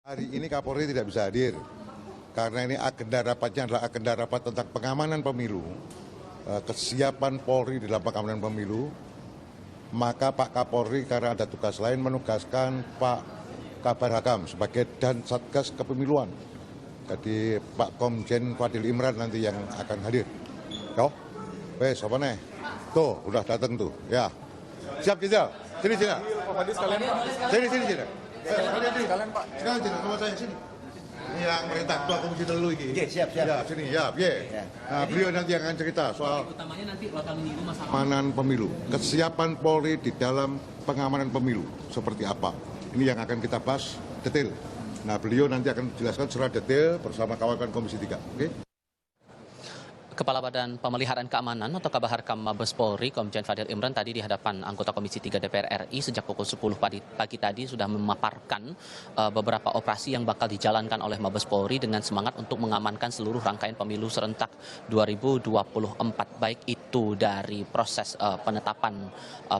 Hari ini Kapolri tidak bisa hadir karena ini agenda rapatnya adalah agenda rapat tentang pengamanan pemilu, kesiapan Polri dalam pengamanan pemilu. Maka Pak Kapolri karena ada tugas lain menugaskan Pak Kabar Hakam sebagai dan Satgas Kepemiluan. Jadi Pak Komjen Fadil Imran nanti yang akan hadir. Yo, wes apa nih? Tuh, udah datang tuh. Ya, siap Jenderal. Sini. Sini. Sekalian Pak. Sekalian sama saya sini. Yang merintah Ketua Komisi Telu ini. Siap. Ya, sini, ya. Nah, beliau nanti yang akan cerita soal utamanya nanti bakal menyinggung masalah pengamanan pemilu, kesiapan Polri di dalam pengamanan pemilu seperti apa. Ini yang akan kita bahas detail. Nah, beliau nanti akan jelaskan secara detail bersama kawan-kawan Komisi 3. Oke? Kepala Badan Pemeliharaan Keamanan atau Kabaharkam Mabes Polri, Komjen Fadil Imran tadi di hadapan anggota Komisi 3 DPR RI sejak pukul 10 pagi tadi sudah memaparkan beberapa operasi yang bakal dijalankan oleh Mabes Polri dengan semangat untuk mengamankan seluruh rangkaian pemilu serentak 2024, baik itu dari proses penetapan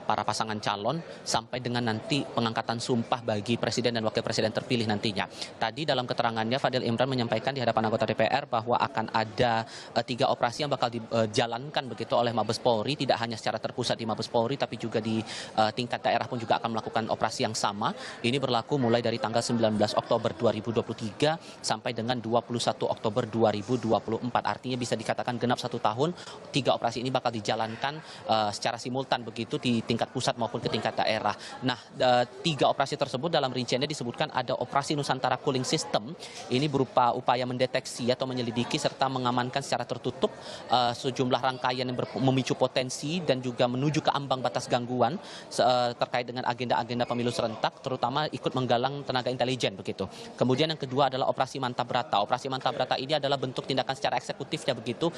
para pasangan calon sampai dengan nanti pengangkatan sumpah bagi Presiden dan Wakil Presiden terpilih nantinya. Tadi dalam keterangannya Fadil Imran menyampaikan di hadapan anggota DPR bahwa akan ada 3 operasi yang bakal dijalankan begitu oleh Mabes Polri, tidak hanya secara terpusat di Mabes Polri tapi juga di tingkat daerah pun juga akan melakukan operasi yang sama. Ini berlaku mulai dari tanggal 19 Oktober 2023 sampai dengan 21 Oktober 2024. Artinya bisa dikatakan genap 1 tahun 3 operasi ini bakal dijalankan secara simultan begitu di tingkat pusat maupun ke tingkat daerah. Nah, 3 operasi tersebut dalam rinciannya disebutkan ada operasi Nusantara Cooling System. Ini berupa upaya mendeteksi atau menyelidiki serta mengamankan secara tertutup sejumlah rangkaian yang memicu potensi dan juga menuju ke ambang batas gangguan terkait dengan agenda-agenda pemilu serentak, terutama ikut menggalang tenaga intelijen begitu. Kemudian yang kedua adalah operasi Mantap Brata. Operasi Mantap Brata ini adalah bentuk tindakan secara eksekutifnya begitu,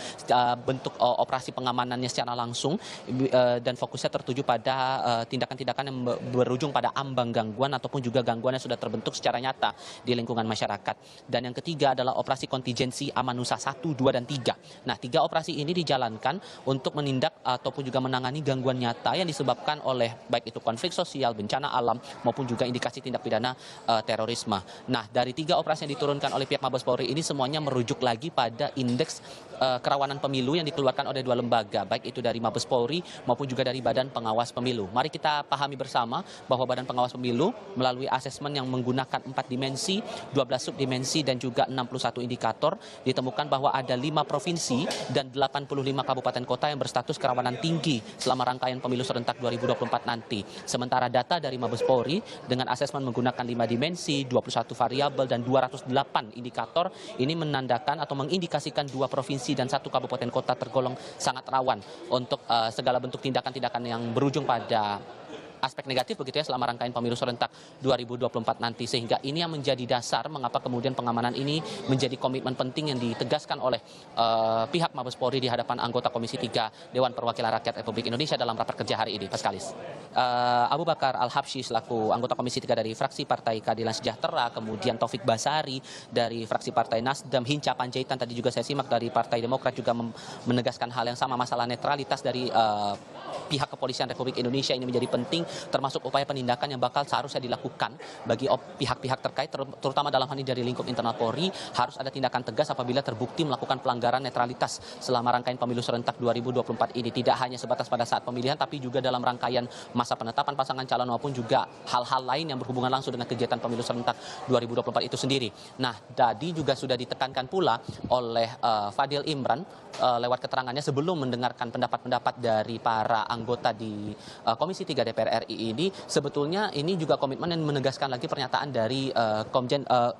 bentuk operasi pengamanannya secara langsung dan fokusnya tertuju pada tindakan-tindakan yang berujung pada ambang gangguan ataupun juga gangguan yang sudah terbentuk secara nyata di lingkungan masyarakat. Dan yang ketiga adalah operasi kontingensi Amanusa 1, 2, dan 3. Nah, 3 operasi ini dijalankan untuk menindak ataupun juga menangani gangguan nyata yang disebabkan oleh baik itu konflik sosial, bencana alam, maupun juga indikasi tindak pidana terorisme. Nah, dari 3 operasi yang diturunkan oleh pihak Mabes Polri ini semuanya merujuk lagi pada indeks kerawanan pemilu yang dikeluarkan oleh 2 lembaga, baik itu dari Mabes Polri maupun juga dari Badan Pengawas Pemilu. Mari kita pahami bersama bahwa Badan Pengawas Pemilu melalui asesmen yang menggunakan 4 dimensi, 12 subdimensi, dan juga 61 indikator, ditemukan bahwa ada 5 provinsi dan 85 kabupaten kota yang berstatus kerawanan tinggi selama rangkaian pemilu serentak 2024 nanti. Sementara data dari Mabes Polri dengan asesmen menggunakan 5 dimensi, 21 variabel, dan 208 indikator ini menandakan atau mengindikasikan 2 provinsi dan 1 kabupaten kota tergolong sangat rawan untuk segala bentuk tindakan-tindakan yang berujung pada aspek negatif begitu ya selama rangkaian pemilu serentak 2024 nanti, sehingga ini yang menjadi dasar mengapa kemudian pengamanan ini menjadi komitmen penting yang ditegaskan oleh pihak Mabes Polri di hadapan anggota Komisi 3 Dewan Perwakilan Rakyat Republik Indonesia dalam rapat kerja hari ini. Pak Kalis, Abu Bakar Al-Habsyi selaku anggota Komisi 3 dari fraksi Partai Keadilan Sejahtera, kemudian Taufik Basari dari fraksi Partai Nasdem, Hinca Panjaitan tadi juga saya simak dari Partai Demokrat juga menegaskan hal yang sama, masalah netralitas dari pihak Kepolisian Republik Indonesia ini menjadi penting, termasuk upaya penindakan yang bakal seharusnya dilakukan bagi pihak-pihak terkait, terutama dalam hal ini dari lingkup internal Polri. Harus ada tindakan tegas apabila terbukti melakukan pelanggaran netralitas selama rangkaian pemilu serentak 2024 ini. Tidak hanya sebatas pada saat pemilihan, tapi juga dalam rangkaian masa penetapan pasangan calon maupun juga hal-hal lain yang berhubungan langsung dengan kegiatan pemilu serentak 2024 itu sendiri. Nah, tadi juga sudah ditekankan pula oleh Fadil Imran lewat keterangannya sebelum mendengarkan pendapat-pendapat dari para anggota di Komisi 3 DPR RI ini, sebetulnya ini juga komitmen yang menegaskan lagi pernyataan dari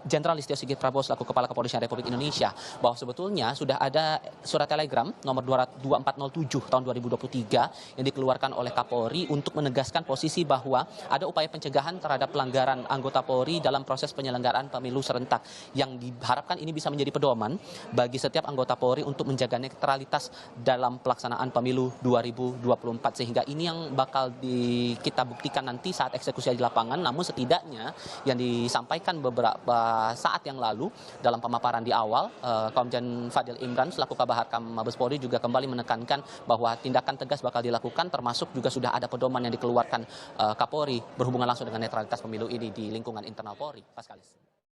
Jenderal Listio Sigit Prabowo selaku Kepala Kepolisian Republik Indonesia, bahwa sebetulnya sudah ada surat telegram nomor 2407 tahun 2023 yang dikeluarkan oleh Kapolri untuk menegaskan posisi bahwa ada upaya pencegahan terhadap pelanggaran anggota Polri dalam proses penyelenggaraan pemilu serentak, yang diharapkan ini bisa menjadi pedoman bagi setiap anggota Polri untuk menjaga netralitas dalam pelaksanaan pemilu 2024, sehingga ini yang bakal kita buktikan nanti saat eksekusi di lapangan. Namun setidaknya yang disampaikan beberapa saat yang lalu dalam pemaparan di awal, Komjen Fadil Imran selaku Kabaharkam Mabes Polri juga kembali menekankan bahwa tindakan tegas bakal dilakukan, termasuk juga sudah ada pedoman yang dikeluarkan Kapolri berhubungan langsung dengan netralitas pemilu ini di lingkungan internal Polri. Pak Kalis.